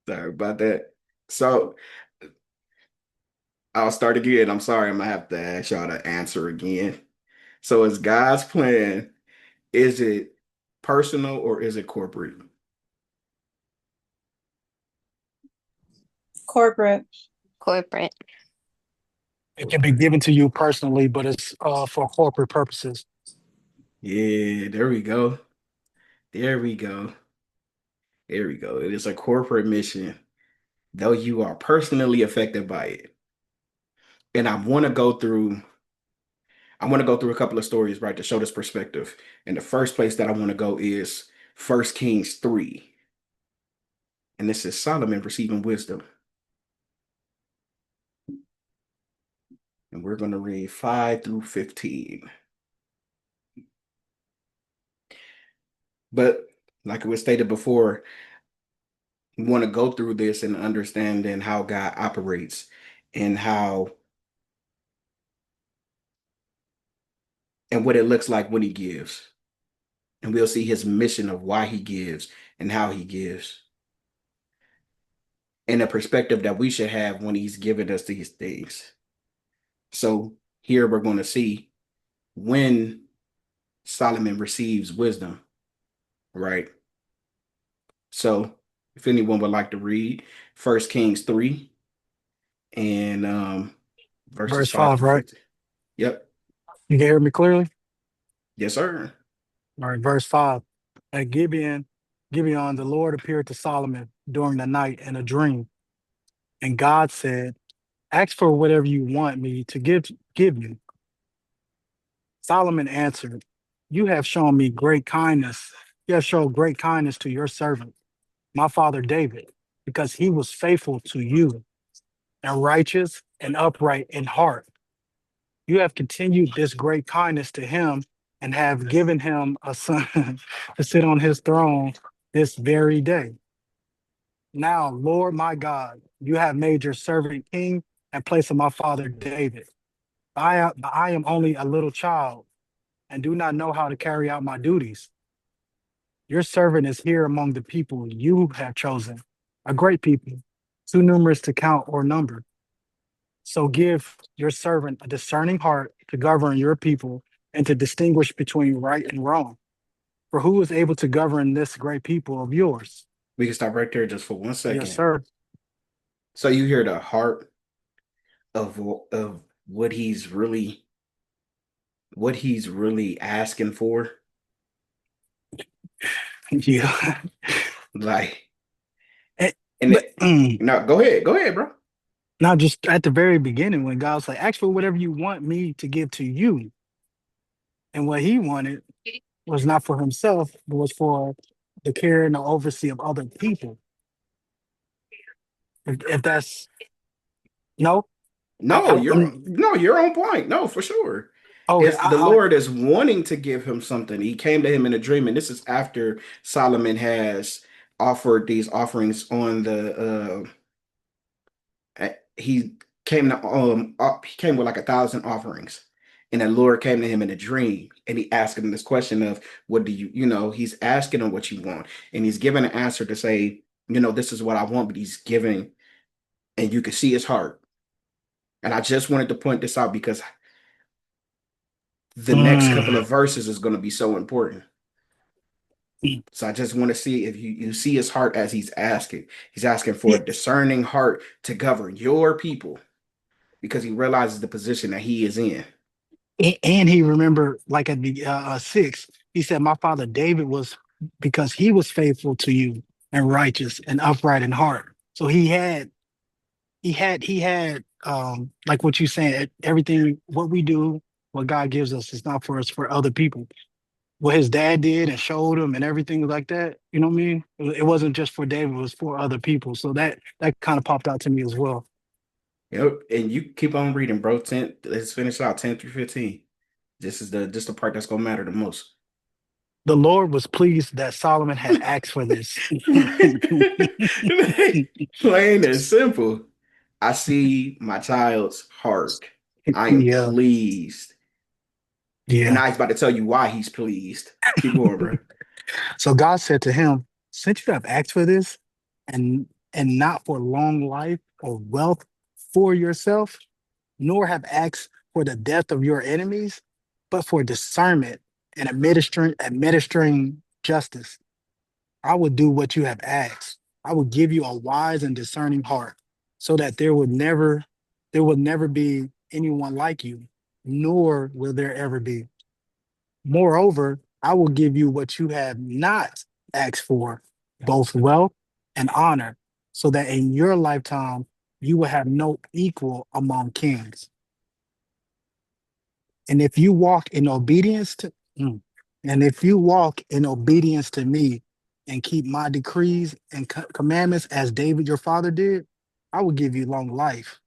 Sorry about that. So I'll start again. I'm sorry, I'm gonna have to ask y'all to answer again. So is God's plan, is it personal or is it corporate? Corporate. Corporate. It can be given to you personally, but it's for corporate purposes. Yeah, there we go. There we go. There we go. It is a corporate mission, though you are personally affected by it. And I want to go through a couple of stories, right, to show this perspective. And the first place that I want to go is First Kings 3. And this is Solomon receiving wisdom. And we're going to read 5 through 15. But like it was stated before, we want to go through this and understanding how God operates and how and what it looks like when he gives. And we'll see his mission of why he gives and how he gives. And the perspective that we should have when he's giving us these things. So here we're going to see when Solomon receives wisdom, right? So if anyone would like to read First Kings 3 and verses Verse 5 5, through right? 15. Yep. You can hear me clearly? Yes, sir. All right, verse 5. At Gibeon, the Lord appeared to Solomon during the night in a dream. And God said, ask for whatever you want me to give you. Solomon answered, you have shown me great kindness. You have shown great kindness to your servant, my father David, because he was faithful to you and righteous and upright in heart. You have continued this great kindness to him and have given him a son to sit on his throne this very day. Now, Lord my God, you have made your servant king in place of my father David. I am only a little child and do not know how to carry out my duties. Your servant is here among the people you have chosen, a great people, too numerous to count or number. So give your servant a discerning heart to govern your people and to distinguish between right and wrong. For who is able to govern this great people of yours? We can stop right there just for one Yes, second. sir. So you hear the heart of what he's really asking for. Yeah. Like, Eh, and but it, no, go ahead, bro. not just at the very beginning when God was like, ask for whatever you want me to give to you. And what he wanted was not for himself, but was for the care and the oversee of other people. If that's no, No, I'm you're on point. No, for sure. okay. It's the Lord is wanting to give him something. He came to him in a dream, and this is after Solomon has offered these offerings on he came to he came with like 1,000 offerings. And the Lord came to him in a dream and he asked him this question of what do he's asking him what you want. And he's given an answer to say, this is what I want, but he's giving, and you can see his heart. And I just wanted to point this out because the next couple Mm, of verses is going to be so important. So I just want to see if you see his heart as he's asking. He's asking for yeah, a discerning heart to govern your people because he realizes the position that he is in. and he remembered like at the six, he said, "My father David was because he was faithful to you and righteous and upright in heart." So he had like what you saying. Everything what we do, what God gives us, is not for us, for other people. What his dad did and showed him and everything like that. You know what I mean? It wasn't just for David; it was for other people. So that kind of popped out to me as well. Yep. And you keep on reading, bro. Let's finish out 10 through 15. This is the part that's gonna matter the most. The Lord was pleased that Solomon had asked for this. Plain and simple. I see my child's heart. I am Yeah, pleased. And yeah. now he's about to tell you why he's pleased. Keep going, bro. So God said to him, since you have asked for this, and and not for long life or wealth for yourself, nor have asked for the death of your enemies, but for discernment and administering justice. I would do what you have asked. I will give you a wise and discerning heart, so that there will never be anyone like you, nor will there ever be. Moreover, I will give you what you have not asked for, both wealth and honor, so that in your lifetime you will have no equal among kings. And if you walk in obedience to Mm. and if you walk in obedience to me and keep my decrees and commandments as David your father did, I will give you long life.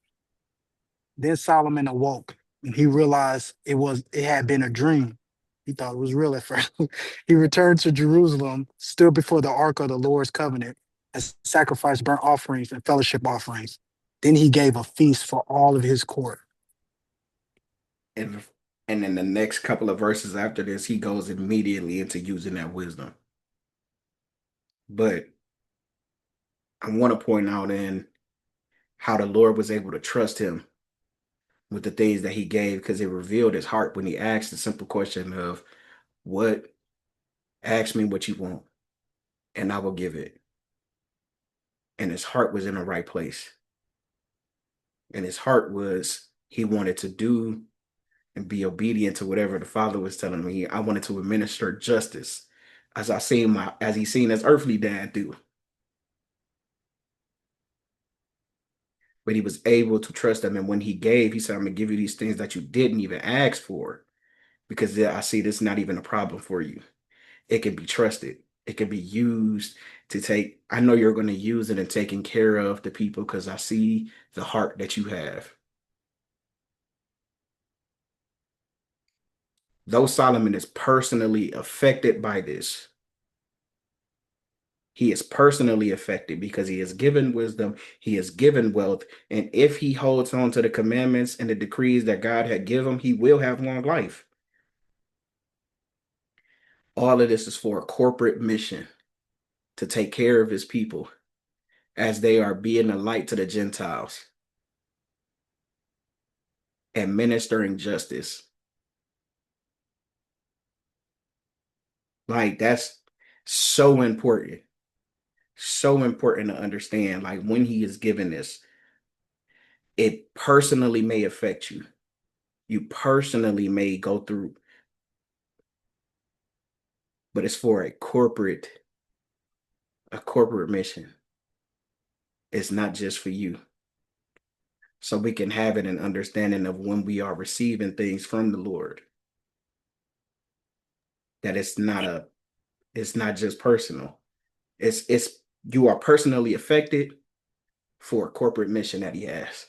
Then Solomon awoke and he realized it had been a dream. He thought it was real at first. He returned to Jerusalem, stood before the ark of the Lord's covenant, and sacrificed burnt offerings and fellowship offerings. Then he gave a feast for all of his court. And and in the next couple of verses after this, he goes immediately into using that wisdom. But I want to point out in how the Lord was able to trust him with the things that he gave because it revealed his heart when he asked the simple question of what ask me what you want and I will give it. And his heart was in the right place. And his heart was he wanted to do and be obedient to whatever the Father was telling me. I wanted to administer justice as he seen his earthly dad do. But he was able to trust him. And when he gave, he said, I'm gonna give you these things that you didn't even ask for. Because I see this is not even a problem for you. It can be trusted. It can be used to take. I know you're going to use it in taking care of the people because I see the heart that you have. Though Solomon is personally affected by this, he is personally affected because he is given wisdom, he is given wealth, and if he holds on to the commandments and the decrees that God had given him, he will have long life. All of this is for a corporate mission to take care of his people as they are being a light to the Gentiles and ministering justice. Like that's so important. So important to understand. Like when he is given this, it personally may affect you. You personally may go through, but it's for a corporate mission. It's not just for you. So we can have it an understanding of when we are receiving things from the Lord, that it's not just personal. It's you are personally affected for a corporate mission that he has.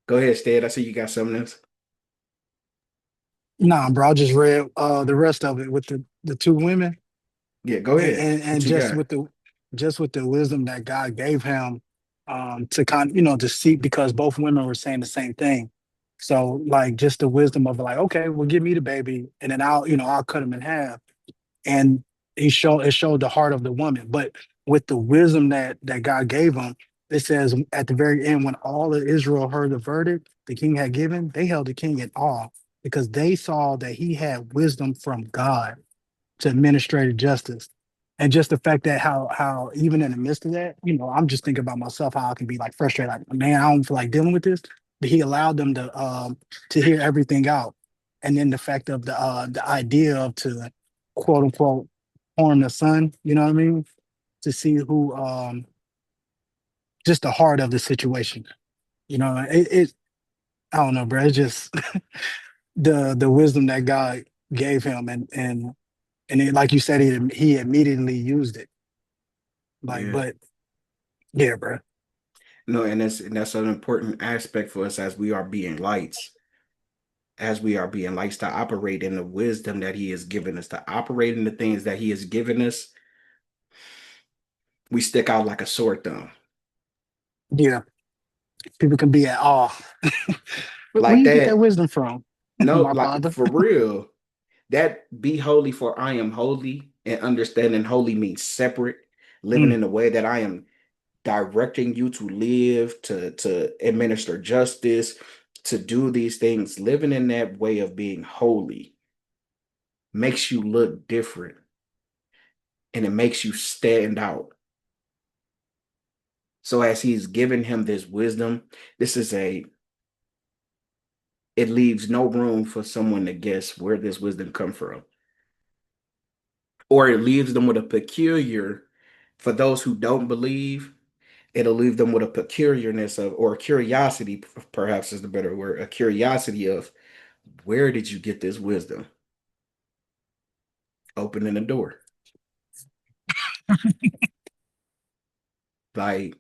Go ahead, Stead. I see you got something else. Nah, bro, I just read the rest of it with the two women, Yeah, go and, ahead. and What and you got? just with the wisdom that God gave him, to to see, because both women were saying the same thing. So like just the wisdom of like, okay, well, give me the baby, and then I'll cut him in half. And it showed the heart of the woman. But with the wisdom that God gave him, it says at the very end, when all of Israel heard the verdict the king had given, they held the king in awe because they saw that he had wisdom from God to administrative justice. And just the fact that how even in the midst of that, I'm just thinking about myself, how I can be like frustrated, like, man, I don't feel like dealing with this. But he allowed them to hear everything out. And then the fact of the idea of to quote unquote harm the son, you know what I mean? To see who just the heart of the situation. It I don't know, bro. It's just the wisdom that God gave him, and it, like you said, he immediately used it. Like, Yeah. but yeah, bro. No, and that's an important aspect for us as we are being lights to operate in the wisdom that he has given us, to operate in the things that he has given us. We stick out like a sore thumb. Yeah, people can be at awe. Where Like you get that that. wisdom from, No, my like father? for real. That be holy for I am holy and understanding holy means separate, living Mm, in the way that I am. directing you to live, to administer justice, to do these things, living in that way of being holy makes you look different and it makes you stand out. So as he's given him this wisdom, this is a it leaves no room for someone to guess where this wisdom come from. Or it leaves them with a peculiar, for those who don't believe, it'll leave them with a peculiarness of, or a curiosity, perhaps is the better word, a curiosity of where did you get this wisdom? Opening the door. Like,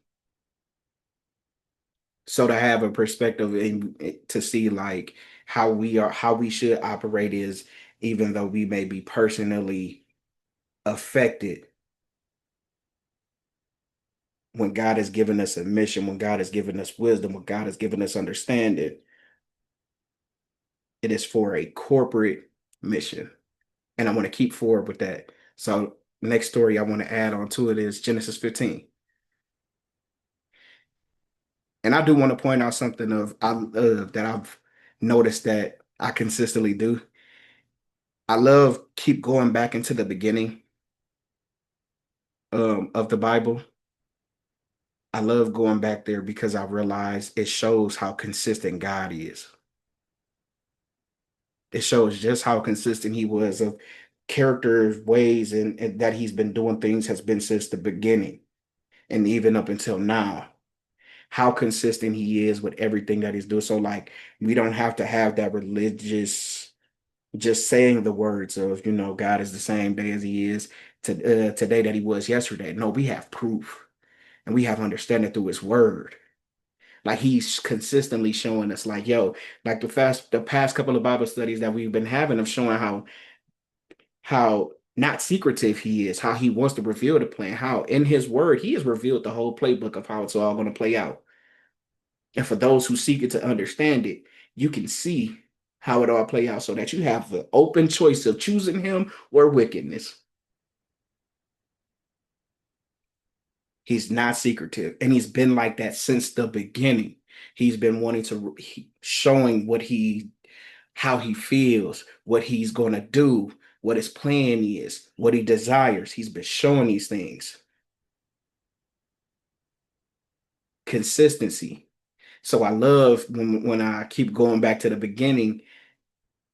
so to have a perspective and to see like how we should operate is even though we may be personally affected when God has given us a mission, when God has given us wisdom, when God has given us understanding, it is for a corporate mission. And I want to keep forward with that. So next story I want to add on to it is Genesis 15. And I do want to point out something that I've noticed that I consistently do. I love keep going back into the beginning of the Bible. I love going back there because I realize it shows how consistent God is. It shows just how consistent he was of character, ways, and that he's been doing things has been since the beginning and even up until now. How consistent he is with everything that he's doing. So, like, we don't have to have that religious, just saying the words of, God is the same day as he is today that he was yesterday. No, we have proof and we have understanding through his word. Like he's consistently showing us, like, yo, like the past couple of Bible studies that we've been having of showing how not secretive he is, how he wants to reveal the plan, how in his word he has revealed the whole playbook of how it's all going to play out. And for those who seek it to understand it, you can see how it all play out so that you have the open choice of choosing him or wickedness. He's not secretive, and he's been like that since the beginning. He's been wanting to showing how he feels, what he's going to do, what his plan is, what he desires. He's been showing these things. Consistency. So I love when I keep going back to the beginning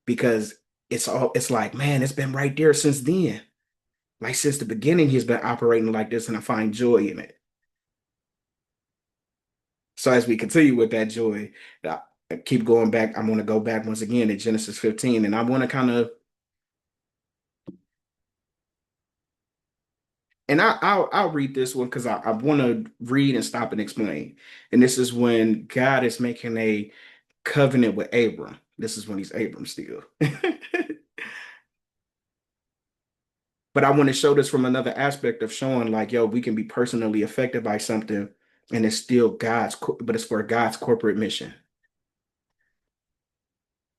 because it's like, man, it's been right there since then. Like since the beginning, he's been operating like this, and I find joy in it. So as we continue with that joy, I keep going back. I'm going to go back once again to Genesis 15, and I want to kind of, and I'll read this one because I want to read and stop and explain. And this is when God is making a covenant with Abram. This is when he's Abram still. But I want to show this from another aspect of showing like, yo, we can be personally affected by something and it's still but it's for God's corporate mission.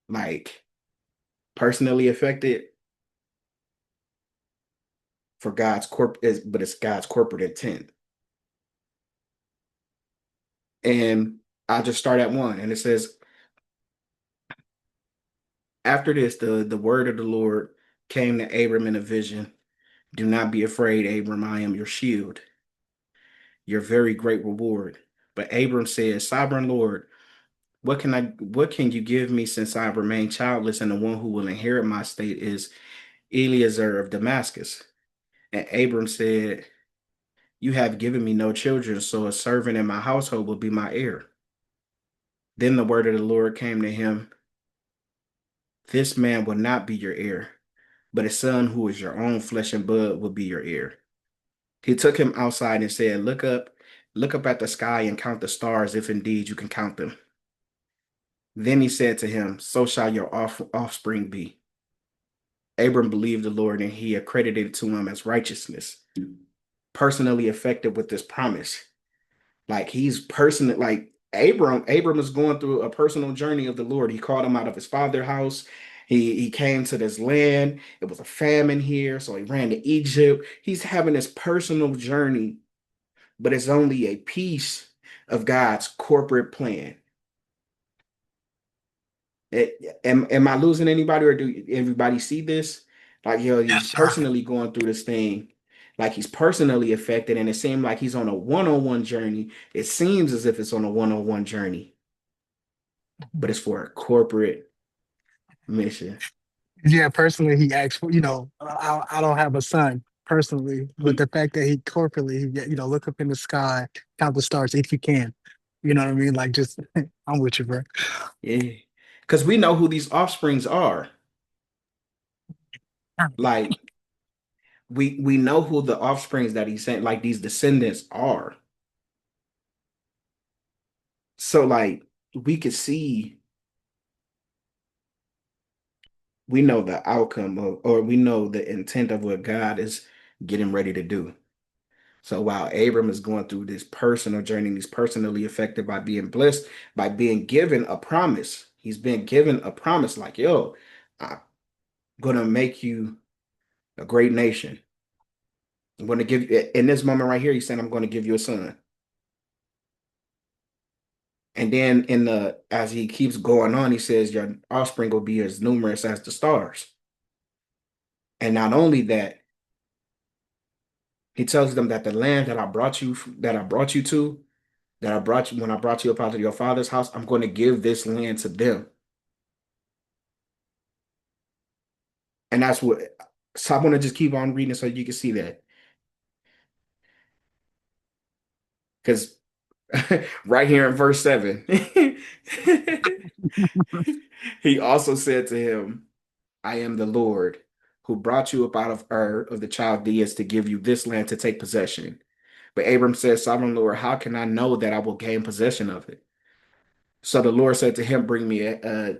Like personally affected for but it's God's corporate intent. And I'll just start at one. And it says, after this, the word of the Lord came to Abram in a vision. Do not be afraid, Abram. I am your shield, your very great reward. But Abram said, Sovereign Lord, what can you give me since I remain childless, and the one who will inherit my state is Eliezer of Damascus? And Abram said, you have given me no children, so a servant in my household will be my heir. Then the word of the Lord came to him, this man will not be your heir, but a son who is your own flesh and blood will be your heir. He took him outside and said, look up at the sky and count the stars, if indeed you can count them. Then he said to him, so shall your offspring be. Abram believed the Lord and he accredited it to him as righteousness, personally affected with this promise. Like he's personally, like Abram is going through a personal journey of the Lord. He called him out of his father's house. He came to this land. It was a famine here, so he ran to Egypt. He's having this personal journey but it's only a piece of God's corporate plan. Am I losing anybody, or do everybody see this? Like, yo, Yes, he's sir. personally going through this thing, like he's personally affected, and it seems like he's on a one-on-one journey. It seems as if it's on a one-on-one journey, but it's for a corporate mission. Yeah, personally, he asked for, I don't have a son personally, but the fact that he corporately, look up in the sky, count the stars if you can. You know what I mean? Like, just, I'm with you, bro. Yeah, because we know who these offsprings are. Like, we know who the offsprings that he sent, like these descendants are. So, like, we could see, we know the outcome of, or we know the intent of what God is getting ready to do. So while Abram is going through this personal journey, he's personally affected by being blessed, by being given a promise. He's been given a promise like, yo, I'm gonna make you a great nation. I'm gonna give you in this moment right here, he's saying, I'm gonna give you a son. And then in the as he keeps going on, he says, your offspring will be as numerous as the stars. And not only that, he tells them that the land that I brought you when I brought you up out of your father's house, I'm going to give this land to them. And that's what, so I want to just keep on reading so you can see that. Because right here in verse 7, he also said to him, I am the Lord who brought you up out of Ur of the Chaldeans to give you this land to take possession. But Abram said, Sovereign Lord, how can I know that I will gain possession of it? So the Lord said to him, bring me a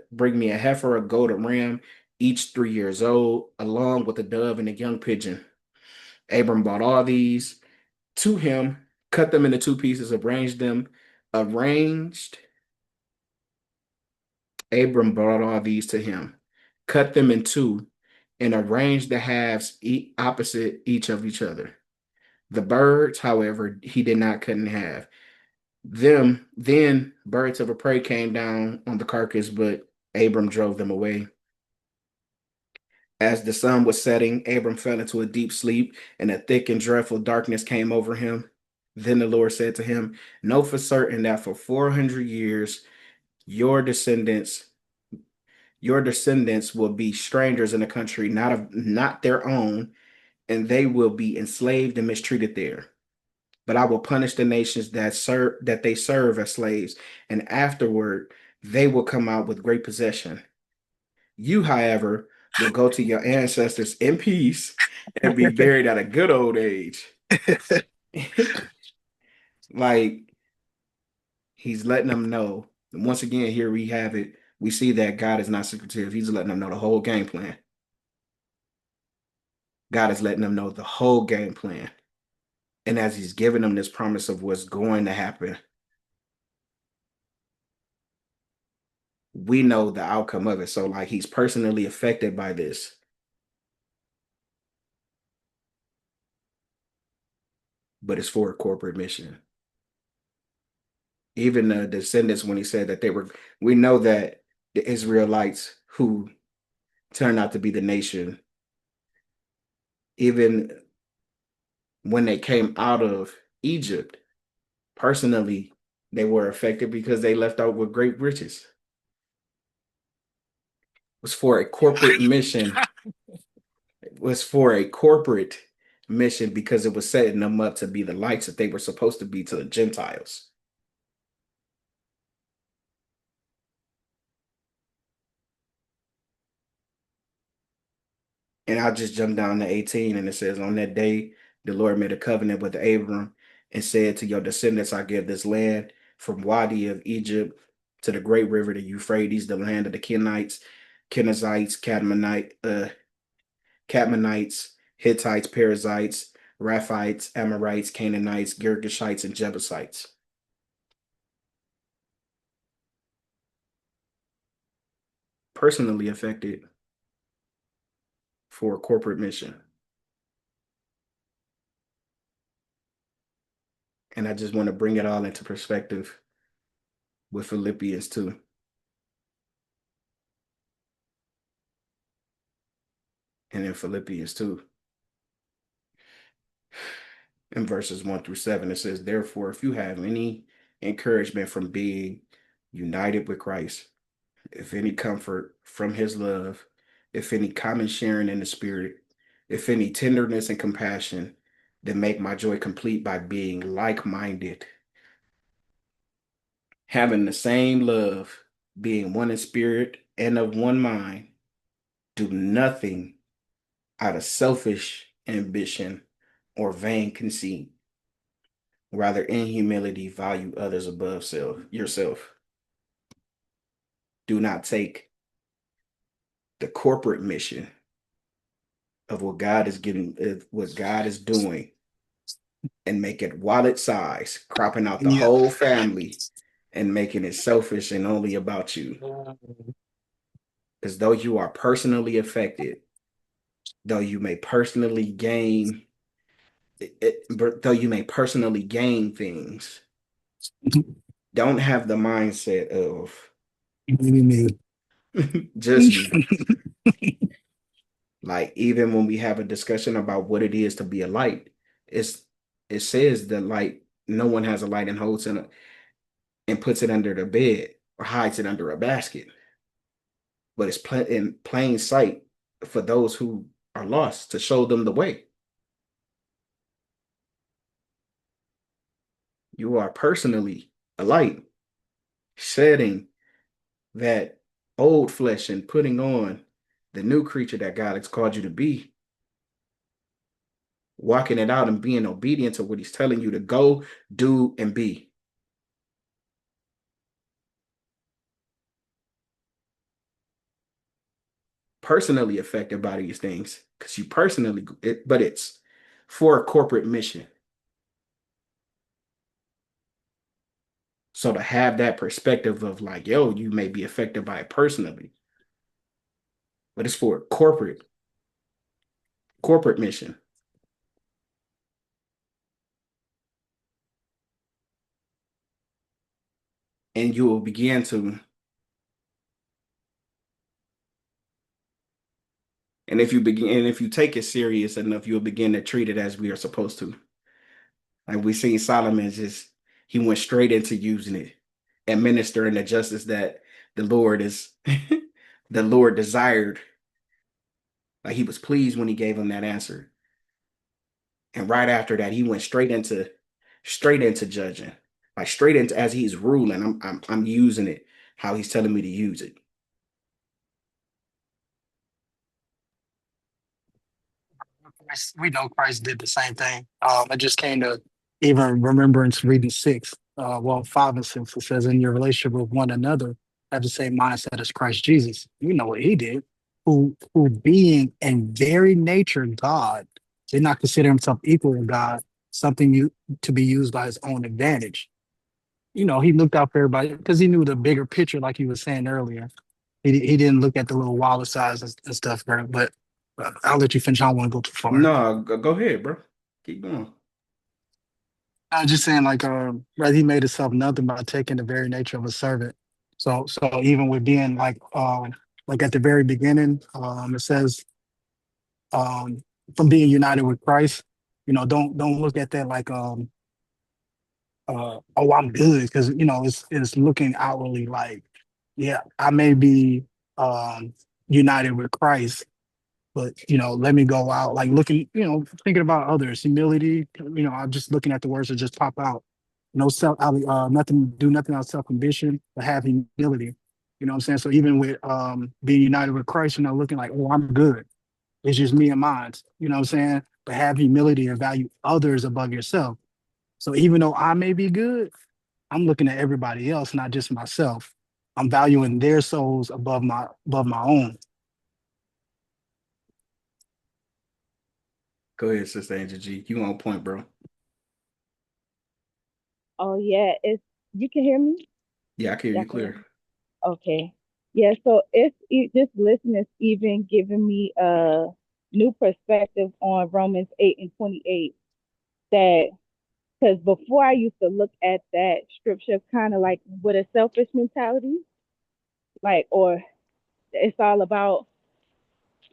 heifer, a goat, a ram, each 3 years old, along with a dove and a young pigeon. Abram bought all these to him, cut them into two pieces, arranged. Abram brought all these to him, cut them in two, and arranged the halves opposite each other. The birds, however, he did not cut in half. Then birds of a prey came down on the carcass, but Abram drove them away. As the sun was setting, Abram fell into a deep sleep, and a thick and dreadful darkness came over him. Then the Lord said to him, know for certain that for 400 years your descendants your descendants will be strangers in a country not their own, and they will be enslaved and mistreated there. But I will punish the nations that they serve as slaves, and afterward they will come out with great possession. You, however, will go to your ancestors in peace and be buried at a good old age. Like, he's letting them know. And once again, here we have it. We see that God is not secretive. He's letting them know the whole game plan. God is letting them know the whole game plan. And as he's giving them this promise of what's going to happen, we know the outcome of it. So, like, he's personally affected by this, but it's for a corporate mission. Even the descendants, when he said that we know that the Israelites who turned out to be the nation, even when they came out of Egypt, personally, they were affected because they left out with great riches. It was for a corporate mission. It was for a corporate mission because it was setting them up to be the lights that they were supposed to be to the Gentiles. And I'll just jump down to 18, and it says, on that day, the Lord made a covenant with Abram and said, to your descendants, I give this land from Wadi of Egypt to the great river, the Euphrates, the land of the Kenites, Kenizzites, Cadmonites, Hittites, Perizzites, Raphites, Amorites, Canaanites, Girgashites, and Jebusites. Personally affected for a corporate mission. And I just want to bring it all into perspective with Philippians 2. And in Philippians 2, in verses 1 through 7, it says, therefore, if you have any encouragement from being united with Christ, if any comfort from his love, if any common sharing in the spirit, if any tenderness and compassion, then make my joy complete by being like minded, having the same love, being one in spirit and of one mind. Do nothing out of selfish ambition or vain conceit. Rather, in humility, value others above yourself. Do not take the corporate mission of what God is getting, what God is doing, and make it wallet size, cropping out the Yeah. whole family and making it selfish and only about you, as though you are personally affected, though you may personally gain though you may personally gain things. Don't have the mindset of just you. Like even when we have a discussion about what it is to be a light, it's it says that light, no one has a light and holds it and puts it under the bed or hides it under a basket, but it's in plain sight for those who are lost to show them the way. You are personally a light, shedding that old flesh and putting on the new creature that God has called you to be, walking it out and being obedient to what He's telling you to go, do, and be. Personally affected by these things because you personally, but it's for a corporate mission. So to have that perspective of like, yo, you may be affected by it personally, but it's for a corporate mission. And you will begin to, and if you take it serious enough, you'll begin to treat it as we are supposed to. Like we seen Solomon just he went straight into using it, administering the justice that the Lord is the Lord desired. Like he was pleased when he gave him that answer. And right after that, he went straight into judging. Like straight into as he's ruling. I'm using it how he's telling me to use it. We know Christ did the same thing. I just came to even remembrance reading six, well, 5 and 6. It says, in your relationship with one another, have the same mindset as Christ Jesus. You know what he did, who being in very nature God, did not consider himself equal to God, something to be used by his own advantage. You know, he looked out for everybody because he knew the bigger picture, like he was saying earlier. He didn't look at the little wallet size and stuff, bro. But I'll let you finish. I don't want to go too far. No, go ahead, bro. Keep going. I was just saying, like, right, he made himself nothing by taking the very nature of a servant. So even with being like at the very beginning, it says, um, from being united with Christ, you know, don't look at that like, oh, I'm good, because it's looking outwardly like, yeah, I may be united with Christ, but let me go out like looking, thinking about others, humility. I'm just looking at the words that just pop out. No self, nothing, do nothing out of self ambition, but have humility. You know what I'm saying? So even with being united with Christ, you're not looking like, oh, I'm good. It's just me and mine. You know what I'm saying? But have humility and value others above yourself. So even though I may be good, I'm looking at everybody else, not just myself. I'm valuing their souls above my own. Go ahead, Sister Angel G. You on point, bro. Oh yeah, it's you can hear me? Yeah, I can hear Y'all you can hear clear. me? Okay. Yeah, so this listeners even giving me a new perspective on Romans 8 and 28 that Because before I used to look at that scripture kind of like with a selfish mentality, like, or it's all about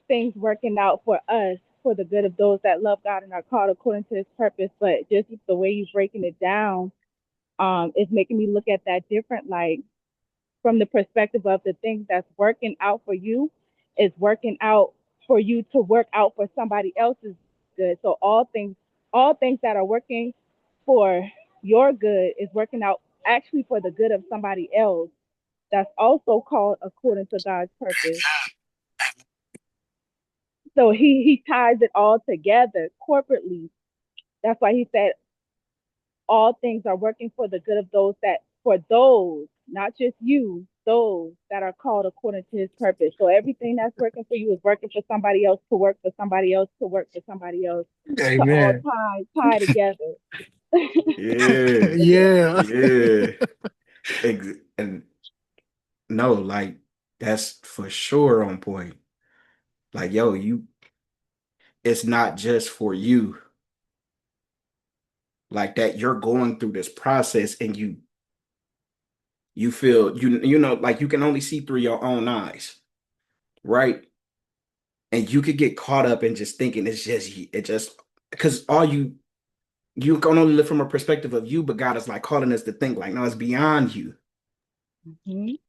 things working out for us for the good of those that love God and are called according to his purpose. But just the way you're breaking it down, is making me look at that different, like from the perspective of the things that's working out for you is working out for you to work out for somebody else's good. So all things that are working for your good is working out actually for the good of somebody else that's also called according to God's purpose. So he ties it all together corporately. That's why he said all things are working for the good of those that, for those, not just you, those that are called according to his purpose. So everything that's working for you is working for somebody else to work for somebody else to work for somebody else to all Amen. tie together. Yeah, Yeah. yeah. And no, like that's for sure on point. Like, yo, it's not just for you. Like that you're going through this process and you feel you know like you can only see through your own eyes, right? And you could get caught up in just thinking it just because all you can only live from a perspective of you, but God is like calling us to think like, no, it's beyond you. Mhm.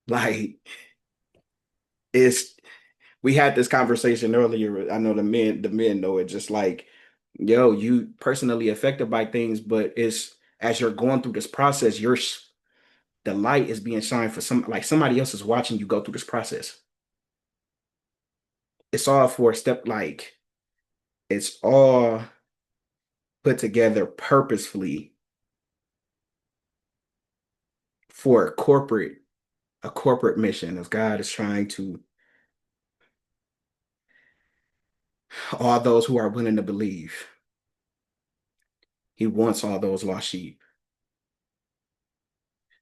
Like it's we had this conversation earlier. I know the men know it, just like, yo, you personally affected by things, but it's as you're going through this process, the light is being shined for somebody else is watching you go through this process. It's all for a step, like it's all put together purposefully for a corporate mission of God is trying to all those who are willing to believe. He wants all those lost sheep.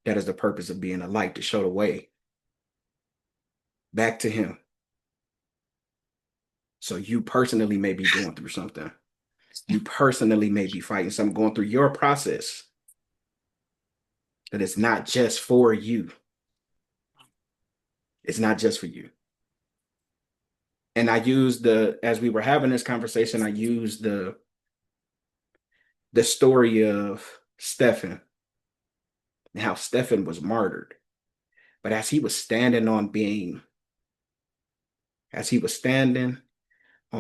That is the purpose of being a light to show the way back to him. So you personally may be going through something. You personally may be fighting something, going through your process. That it's not just for you. It's not just for you. And I used as we were having this conversation, I used the story of Stephen and how Stephen was martyred. But as he was standing on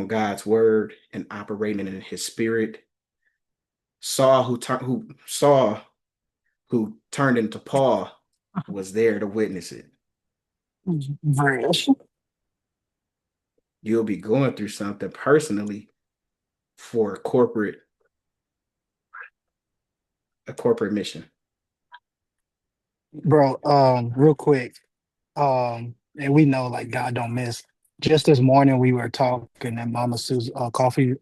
God's word and operating in his spirit, Saul who turned into Paul was there to witness it. Fresh. You'll be going through something personally for a corporate mission. Bro, real quick. And we know like God don't miss. Just this morning we were talking at Mama Sue's coffee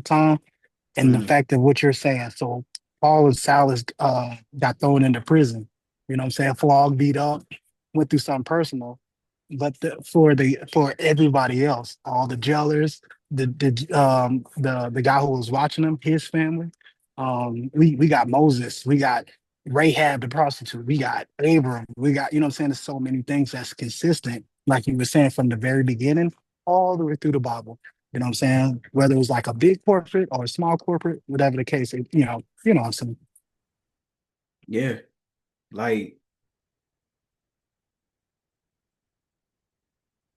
time, and the Mm, fact of what you're saying. So Paul and Silas got thrown into prison. You know what I'm saying? Flogged, beat up, went through something personal. But for everybody else, all the jailers, the guy who was watching them, his family, we got Moses, we got Rahab the prostitute, we got Abram, we got, you know what I'm saying? There's so many things that's consistent, like you were saying from the very beginning, all the way through the Bible. You know what I'm saying? Whether it was like a big corporate or a small corporate, whatever the case, you know what I'm saying? yeah, like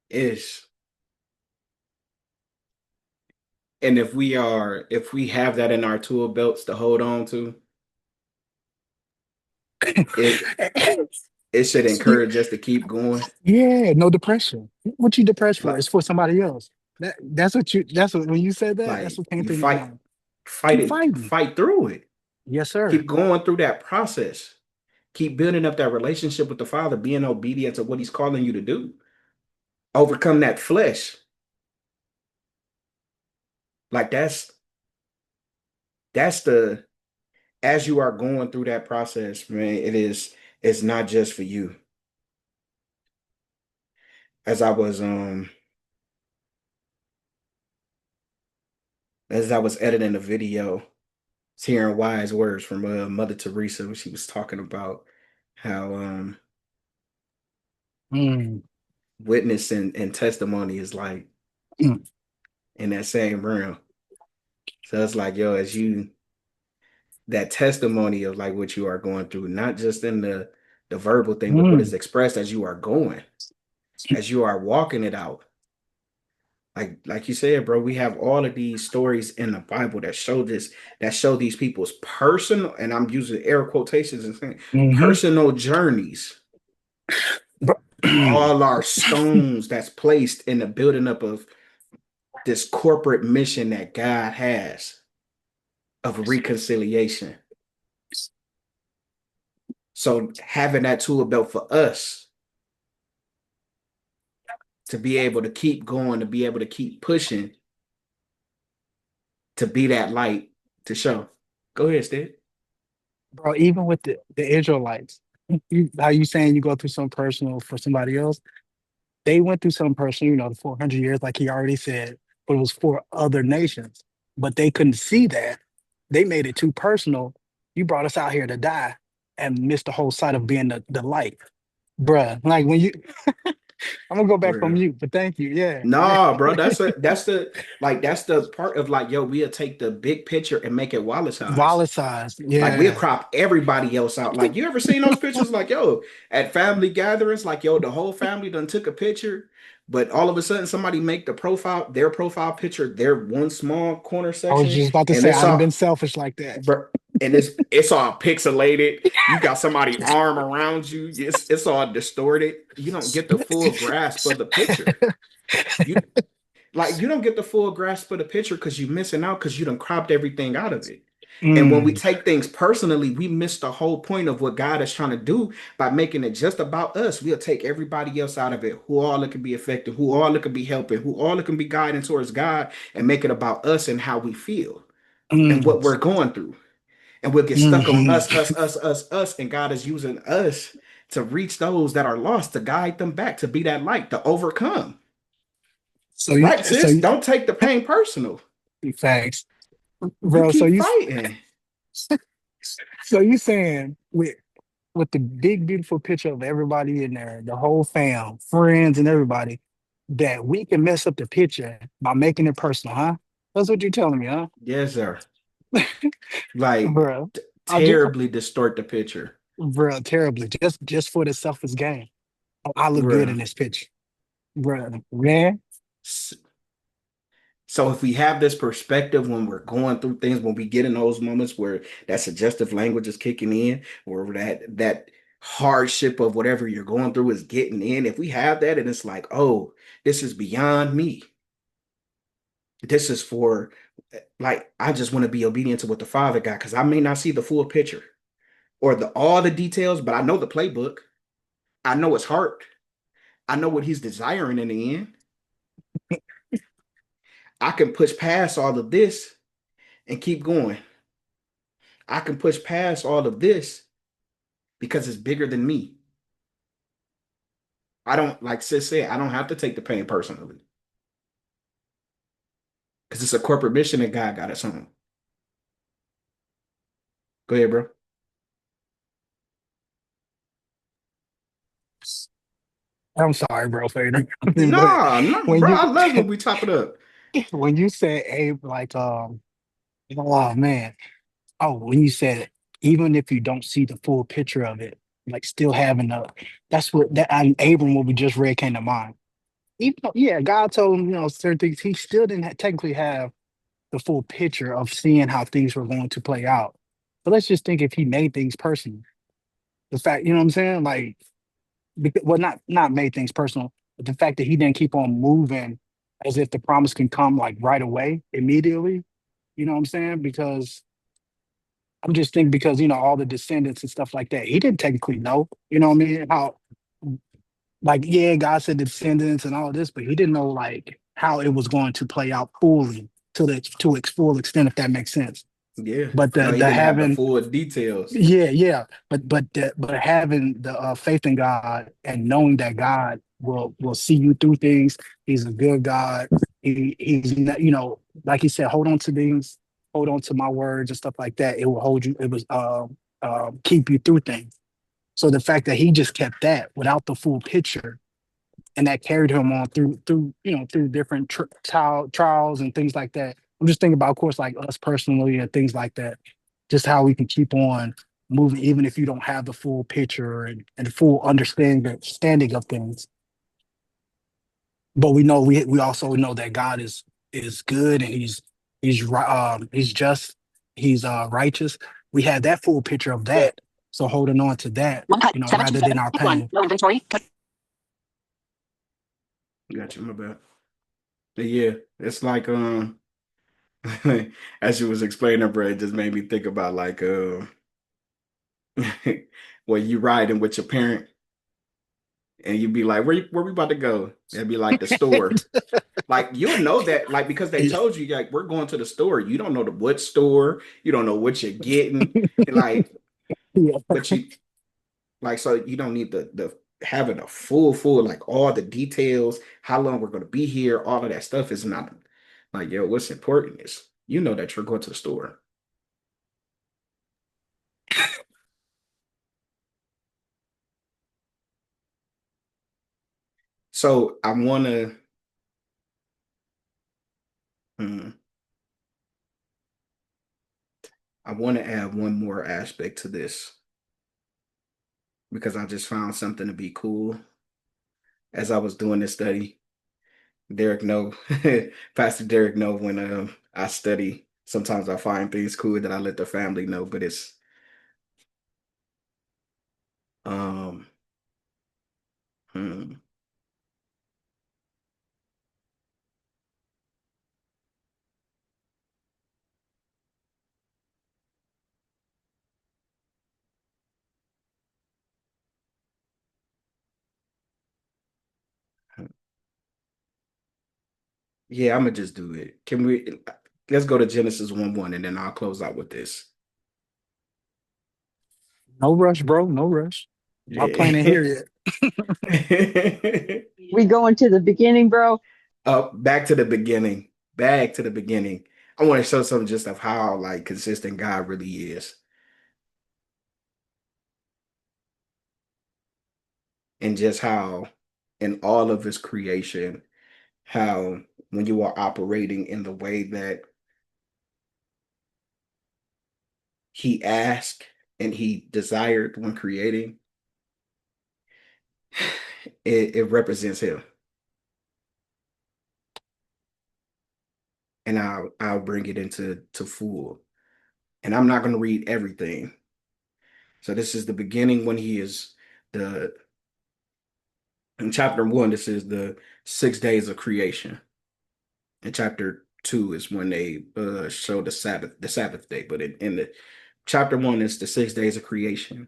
it's and if we have that in our tool belts to hold on to, it it should encourage us to keep going. Yeah, no depression. What you depressed for? Like It's for somebody else. That's what when you said that, that's like what came you through my fight mind. fight Keep it, fighting. fight through it. Yes, sir. Keep going through that process. Keep building up that relationship with the Father, being obedient to what He's calling you to do. Overcome that flesh. Like that's the as you are going through that process, man, it's not just for you. As I was as I was editing the video, was hearing wise words from Mother Teresa when she was talking about how Mm, witness and testimony is like mm, in that same realm. So it's like, yo, as you that testimony of like what you are going through, not just in the verbal thing, but what is mm, expressed as you are going, as you are walking it out. Like you said, bro, we have all of these stories in the Bible that show this, that show these people's personal, and I'm using air quotations and saying hmm. personal journeys, Bro, all are stones that's placed in the building up of this corporate mission that God has of reconciliation. So having that tool belt for us to be able to keep going, to be able to keep pushing, to be that light to show. Go ahead, Steve. bro, even with the Israelites, how you saying you go through some personal for somebody else? They went through some personal, the 400 years, like he already said, but it was for other nations. But they couldn't see that. They made it too personal. You brought us out here to die and missed the whole sight of being the light. Bruh, like when you, I'm gonna go back from Real. mute, but thank you. Yeah, yeah. Nah, bro, that's the part of like, yo, we'll take the big picture and make it wallet size. Wallet size. Like we'll Yeah. crop everybody else out. Like you ever seen those pictures? Like yo, at family gatherings, like yo, the whole family done took a picture, but all of a sudden somebody make their profile picture, their one small corner I was section, just about to and say, it's I done been all, selfish like that. bro, and it's all pixelated. You got somebody arm around you. It's all distorted. You don't get the full grasp of the picture. You like you don't get the full grasp of the picture because you're missing out because you done cropped everything out of it. And when we Mm, take things personally, we miss the whole point of what God is trying to do by making it just about us. We'll take everybody else out of it, who all it can be affecting, who all it can be helping, who all it can be guiding towards God, and make it about us and how we feel and mm, what we're going through. And we'll get stuck on mhm. us, and God is using us to reach those that are lost, to guide them back, to be that light, to overcome. So you, Right, so sis? Don't take the pain personal. thanks, You bro. keep fighting. So you saying with the big beautiful picture of everybody in there, the whole fam, friends, and everybody, that we can mess up the picture by making it personal, huh? That's what you're telling me, huh, Yes, sir. Like bro? I just, terribly distort the picture. bro, terribly, just for the selfish gain. Oh, I look good Real. in this picture, bro. Man, So if we have this perspective when we're going through things, when we get in those moments where that suggestive language is kicking in, or that hardship of whatever you're going through is getting in, if we have that and it's like, oh, this is beyond me. This is for like I just want to be obedient to what the Father got because I may not see the full picture or the all the details, but I know the playbook. I know his heart. I know what he's desiring in the end. I can push past all of this and keep going. I can push past all of this because it's bigger than me. I don't, like Sis said, I don't have to take the pain personally because it's a corporate mission that God got us on. Go ahead, bro. I'm sorry, bro, for interrupting, but Nah, nah, when bro. you I love when we top it up. when you said, "Hey," like, oh man, oh, when you said, even if you don't see the full picture of it, like still having a, that's what that and Abram, what we just read, came to mind. Even though, yeah, God told him, certain things, he still didn't technically have the full picture of seeing how things were going to play out. But let's just think if he made things personal. The fact, you know what I'm saying? Like, well, not made things personal, but the fact that he didn't keep on moving as if the promise can come like right away, immediately. You know what I'm saying? Because I'm just thinking because all the descendants and stuff like that, he didn't technically know. You know what I mean? How like yeah, God said descendants and all of this, but he didn't know like how it was going to play out fully to its full extent, if that makes sense. Yeah. But No, he the didn't have the having full details. yeah, yeah, but having the faith in God and knowing that God will see you through things. He's a good God. He's not, like he said, hold on to things. hold on to my words and stuff like that, it will hold you, it was keep you through things. So the fact that he just kept that without the full picture, and that carried him on through different trials and things like that. I'm just thinking about, of course, like us personally and things like that, just how we can keep on moving, even if you don't have the full picture and full understanding of things. But we know we also know that God is good, and he's just, he's righteous. We have that full picture of that. So holding on to that, rather than our pain. No inventory. Got you, my bad. But yeah, it's like as you was explaining, bro, it just made me think about like when you riding with your parent and you be like, where we about to go? It'd be like the store. Like you'll know that, like because they told you like we're going to the store. You don't know the what store, you don't know what you're getting. Like, Yeah. but you like so you don't need the having a full like all the details, how long we're gonna be here, all of that stuff is not like yo, what's important is you know that you're going to the store. So I wanna hmm, I wanna add one more aspect to this because I just found something to be cool as I was doing this study. Derek know, Pastor Derek know when I study. Sometimes I find things cool that I let the family know, but it's um hmm, yeah, I'm gonna just do it. Can we let's go to Genesis 1:1 and then I'll close out with this. No rush, bro. No rush. My plan ain't Yeah. here yet. We going to the beginning, bro. Back to the beginning. Back to the beginning. I want to show some just of how like consistent God really is. And just how in all of his creation, how when you are operating in the way that he asked and he desired when creating, it represents him. And I'll bring it into to full. And I'm not going to read everything. So this is the beginning when he is the in chapter 1, this is the 6 days of creation. In chapter 2 is when they show the Sabbath day. But in the chapter 1 is the 6 days of creation.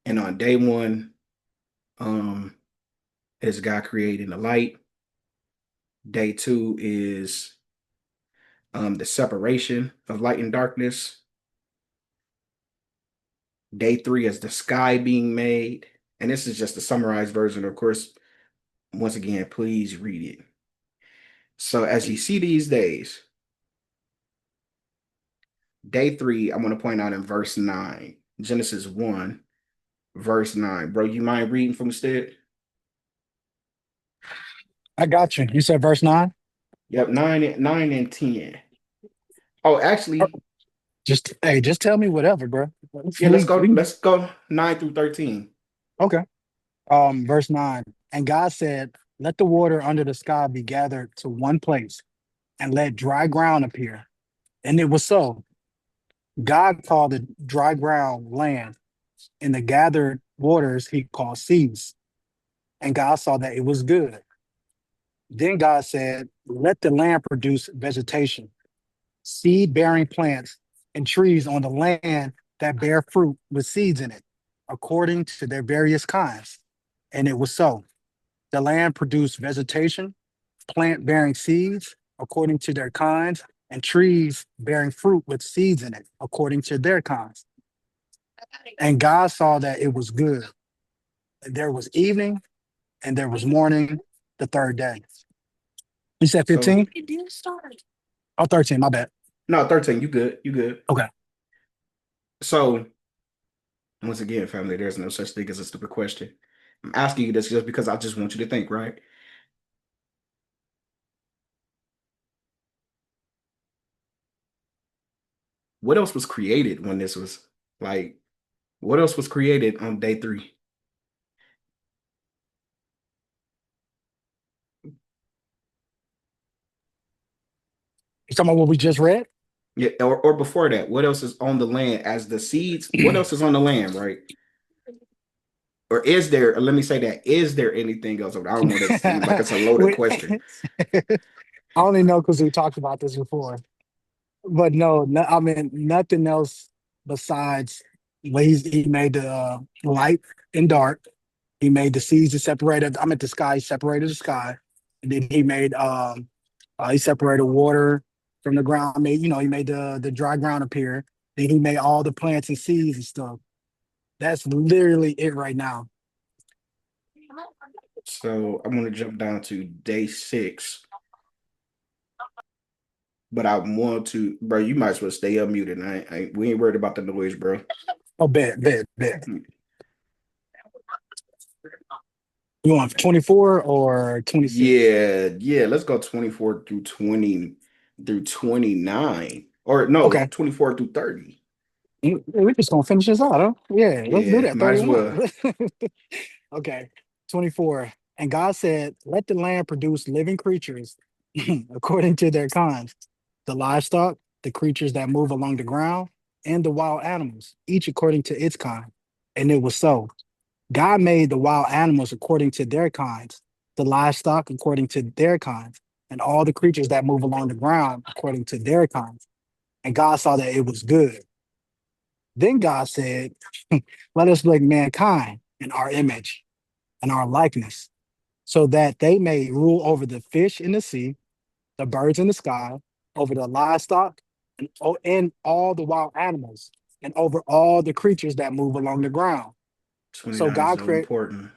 And on day 1, um, is God creating the light. Day 2 is the separation of light and darkness. Day 3 is the sky being made. And this is just a summarized version. Of course, once again, please read it. So as you see these days, day 3, I'm going to point out in verse 9, Genesis 1, verse 9. Bro, you mind reading from instead? I got you. You said verse 9? Yep, 9 and 10. Oh, actually, Just tell me whatever, bro. yeah, let's go 9 through 13. Okay. Verse 9. And God said, let the water under the sky be gathered to one place, and let dry ground appear. And it was so. God called the dry ground land, and the gathered waters he called seas. And God saw that it was good. Then God said, let the land produce vegetation, seed bearing plants, and trees on the land that bear fruit with seeds in it, according to their various kinds. And it was so. The land produced vegetation, plant bearing seeds according to their kinds, and trees bearing fruit with seeds in it according to their kinds. And God saw that it was good. There was evening and there was morning the third day. You said So 15? Oh, 13, my bad. No, 13. You good. You good. Okay. So once again, family, there's no such thing as a stupid question. I'm asking you this just because I just want you to think, right? What else was created when this was like, what else was created on day three? You talking about what we just read? Yeah, or before that, what else is on the land as the seeds? What else is on the land, right? Or is there, or let me say that, is there anything else? I don't want to seem like it's a loaded We- question. I only know because we talked about this before. But no, I mean nothing else besides he made the light and dark. He made the seas that separated. I meant the sky separated the sky, and then he separated water from the ground. Made he made the dry ground appear. Then he made all the plants and seeds and stuff. That's literally it right now. So I'm gonna jump down to day six, but I want to, bro. You might as well stay unmuted. We ain't worried about the noise, bro. Oh, bet. You want 24 or 26? Yeah, yeah. Let's go 24 through 20 through 29. Or no, Okay. 24 through 30. We're just gonna finish this out, huh? Yeah, let's do Yeah, that. might as 31. well. Okay. 24. And God said, let the land produce living creatures according to their kinds, the livestock, the creatures that move along the ground, and the wild animals, each according to its kind. And it was so. God made the wild animals according to their kinds, the livestock according to their kinds, and all the creatures that move along the ground according to their kinds. And God saw that it was good. Then God said, let us make mankind in our image and our likeness, so that they may rule over the fish in the sea, the birds in the sky, over the livestock, and all the wild animals, and over all the creatures that move along the ground. So 29 is God so created important.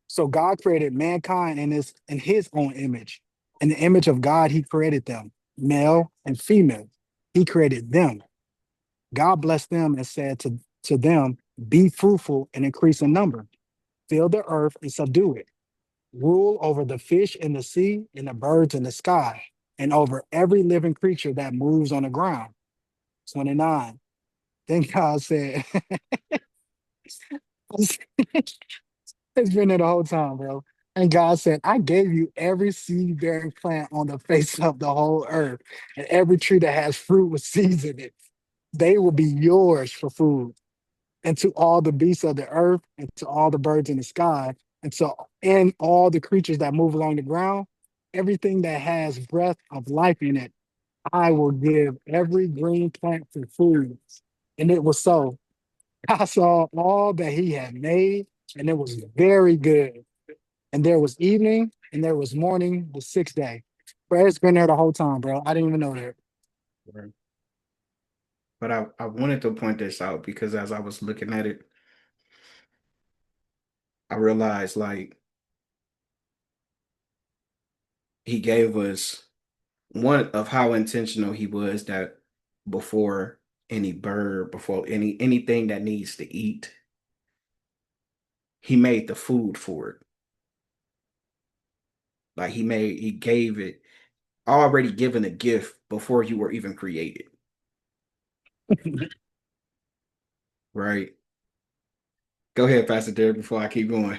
so God created mankind in his own image. In the image of God, he created them, male and female. He created them. God blessed them and said to them, be fruitful and increase in number, fill the earth and subdue it, rule over the fish in the sea and the birds in the sky, and over every living creature that moves on the ground. 29. Then God said, it's been there the whole time, bro. And God said, I gave you every seed bearing plant on the face of the whole earth, and every tree that has fruit with seeds in it. They will be yours for food. And to all the beasts of the earth, and to all the birds in the sky, and all the creatures that move along the ground, everything that has breath of life in it, I will give every green plant for food. And it was so. I saw all that he had made, and it was very good. And there was evening, and there was morning, the sixth day. Bro, it's been there the whole time, bro. I didn't even know that. Right. But I wanted to point this out because as I was looking at it, I realized like he gave us one of how intentional he was that before any bird, before anything that needs to eat, he made the food for it. Like he gave it already given a gift before you were even created, right? Go ahead, Pastor Derek, before I keep going.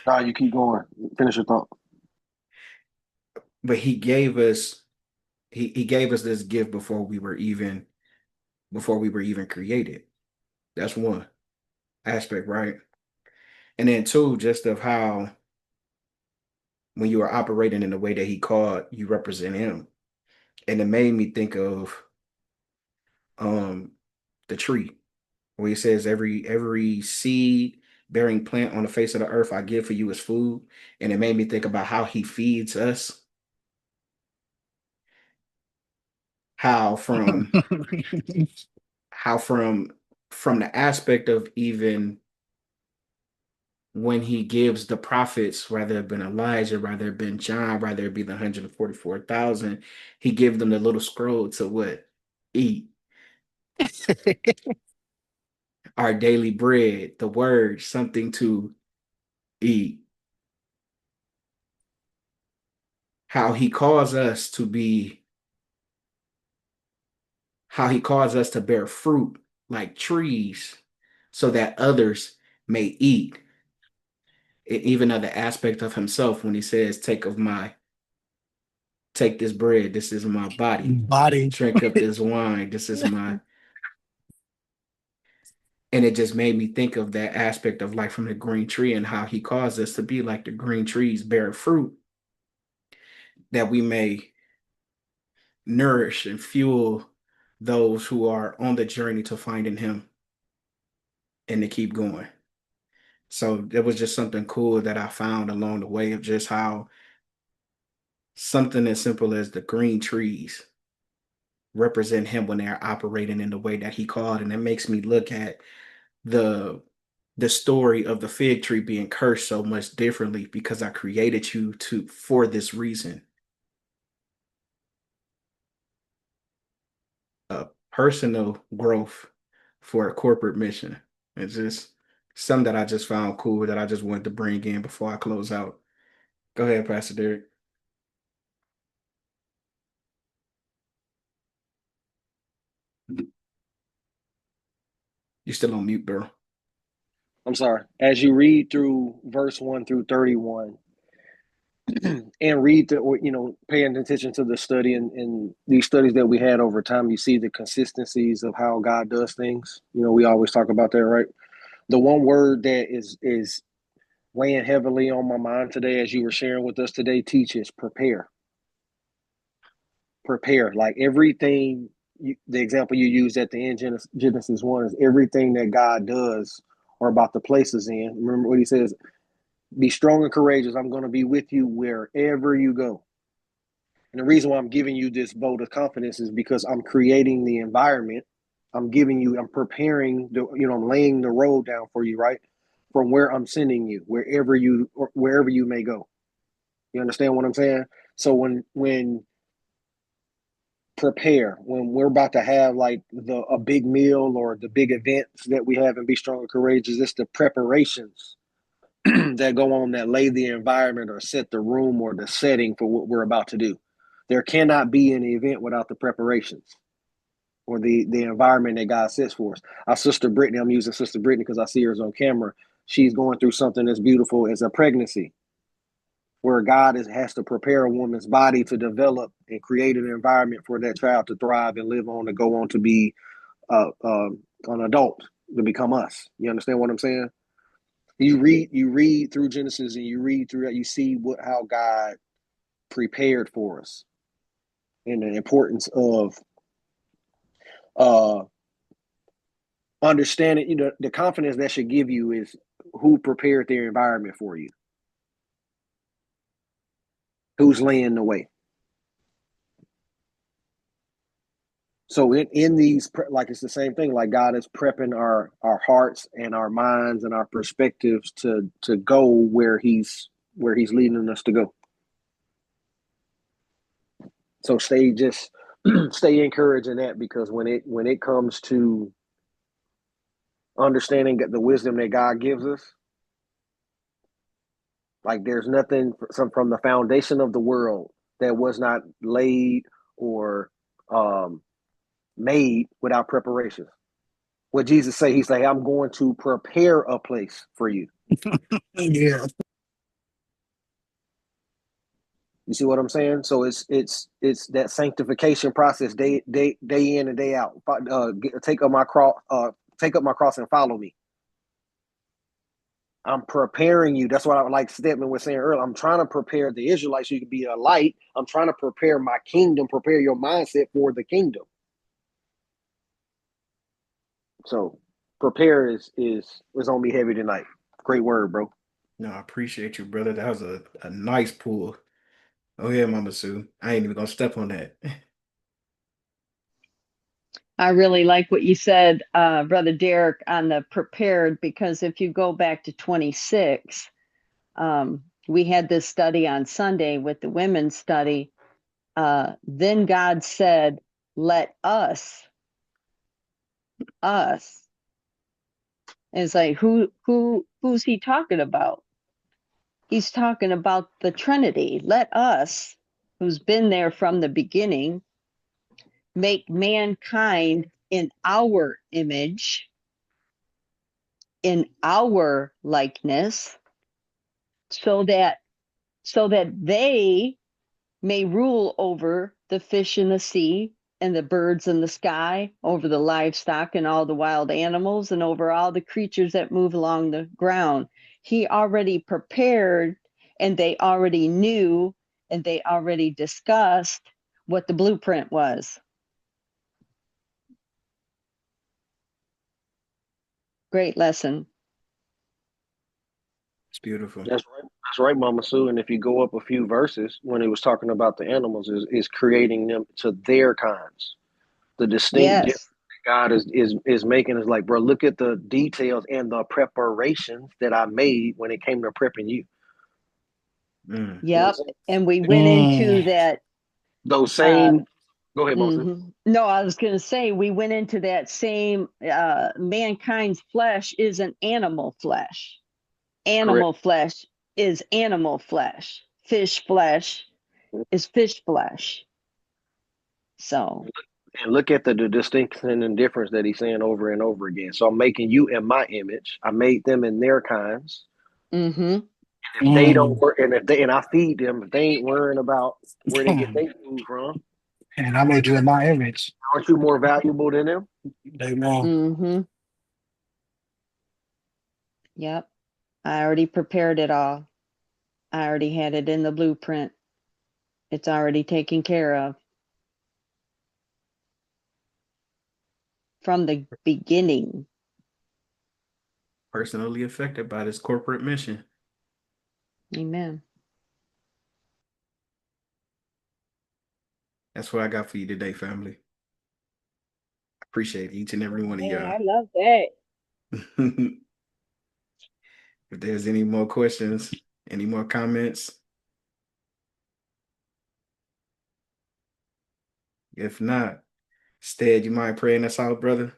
Nah, you keep going. Finish your thought. But he gave us this gift before we were even created. That's one aspect, right? And then two, just of how when you are operating in the way that he called, you represent him. And it made me think of um the tree where he says every seed bearing plant on the face of the earth I give for you as food. And it made me think about how he feeds us, how from how from the aspect of even when he gives the prophets, whether it been Elijah, whether it been John, whether it be the 144,000, he give them the little scroll to what? Eat. Our daily bread, the word, something to eat. How he calls us to be, how he calls us to bear fruit like trees so that others may eat. Even of the aspect of himself when he says, take this bread, this is my body. Body. Drink up this wine, this is my. And it just made me think of that aspect of like from the green tree and how he calls us to be like the green trees, bear fruit that we may nourish and fuel those who are on the journey to finding him and to keep going. So there was just something cool that I found along the way of just how something as simple as the green trees represent him when they're operating in the way that he called. And it makes me look at the the story of the fig tree being cursed so much differently because I created you to for this reason. Personal growth for a corporate mission. It's just something that I just found cool that I just wanted to bring in before I close out. Go ahead, Pastor Derek. You're still on mute, bro. I'm sorry. As you read through verse 1 through 31 and read the, or, paying attention to the study and these studies that we had over time, you see the consistencies of how God does things. We always talk about that, right? The one word that is weighing heavily on my mind today, as you were sharing with us today, teaches prepare. Prepare. Like everything, the example you used at the end, Genesis 1, is everything that God does or about the places in. Remember what he says, be strong and courageous. I'm going to be with you wherever you go. And the reason why I'm giving you this vote of confidence is because I'm creating the environment. I'm preparing I'm laying the road down for you, right? From where I'm sending you, wherever you may go. You understand what I'm saying? So when prepare, when we're about to have like a big meal or the big events that we have and be strong and courageous, it's the preparations that go on that lay the environment or set the room or the setting for what we're about to do. There cannot be an event without the preparations or the environment that God sets for us. Our sister Brittany, I'm using Sister Brittany because I see her on camera. She's going through something as beautiful as a pregnancy, where God has to prepare a woman's body to develop and create an environment for that child to thrive and live on to go on to be an adult, to become us. You understand what I'm saying? You read through Genesis and you read through that, you see how God prepared for us and the importance of uh understanding. The confidence that should give you is who prepared their environment for you, who's laying the way. So in these, like, it's the same thing. Like God is prepping our hearts and our minds and our perspectives to go where he's leading us to go. So stay encouraged in that, because when it comes to understanding the wisdom that God gives us, like there's nothing from the foundation of the world that was not laid or made without preparation. What Jesus say, he's like, I'm going to prepare a place for you. Yeah. You see what I'm saying? So it's that sanctification process, day in and day out. Take up my cross and follow me. I'm preparing you. That's what I like Stedman was saying earlier. I'm trying to prepare the Israelites so you can be a light. I'm trying to prepare my kingdom, prepare your mindset for the kingdom. So prepare is on me heavy tonight. Great word, bro. No, I appreciate you, brother. That was a nice pull. Oh yeah, Mama Sue. I ain't even gonna step on that. I really like what you said, Brother Derek, on the prepared, because if you go back to 26, we had this study on Sunday with the women's study. Then God said, let us. And it's like, who's he talking about? He's talking about the Trinity. Let us, who's been there from the beginning, make mankind in our image, in our likeness, so that they may rule over the fish in the sea and the birds in the sky, over the livestock and all the wild animals, and over all the creatures that move along the ground. He already prepared, and they already knew, and they already discussed what the blueprint was. Great lesson. It's beautiful. That's right. That's right, Mama Sue. And if you go up a few verses, when he was talking about the animals, is creating them to their kinds. The distinct difference Yes. God is making is like, bro, look at the details and the preparations that I made when it came to prepping you. Mm. You know what I'm Yep. saying? And we went into Mm. that. Those Uh, same. Go ahead, Mama Sue. No, I was going to say we went into that same. Mankind's flesh is an animal flesh. Correct. Animal flesh is animal flesh. Fish flesh is fish flesh. So, And look at the distinction and difference that he's saying over and over again. So I'm making you in my image. I made them in their kinds. mm-hmm. If they don't Mm. work, and I feed them, if they ain't worrying about where they get their food from, And I made you in my image. aren't you more valuable than them? Amen. Mm-hmm. Yep. I already prepared it all. I already had it in the blueprint. It's already taken care of from the beginning. Personally affected by this corporate mission. Amen. That's what I got for you today, family. Appreciate each and every one of Man, y'all. I love that. If there's any more questions, any more comments, if not, Stead, you mind praying us out, brother?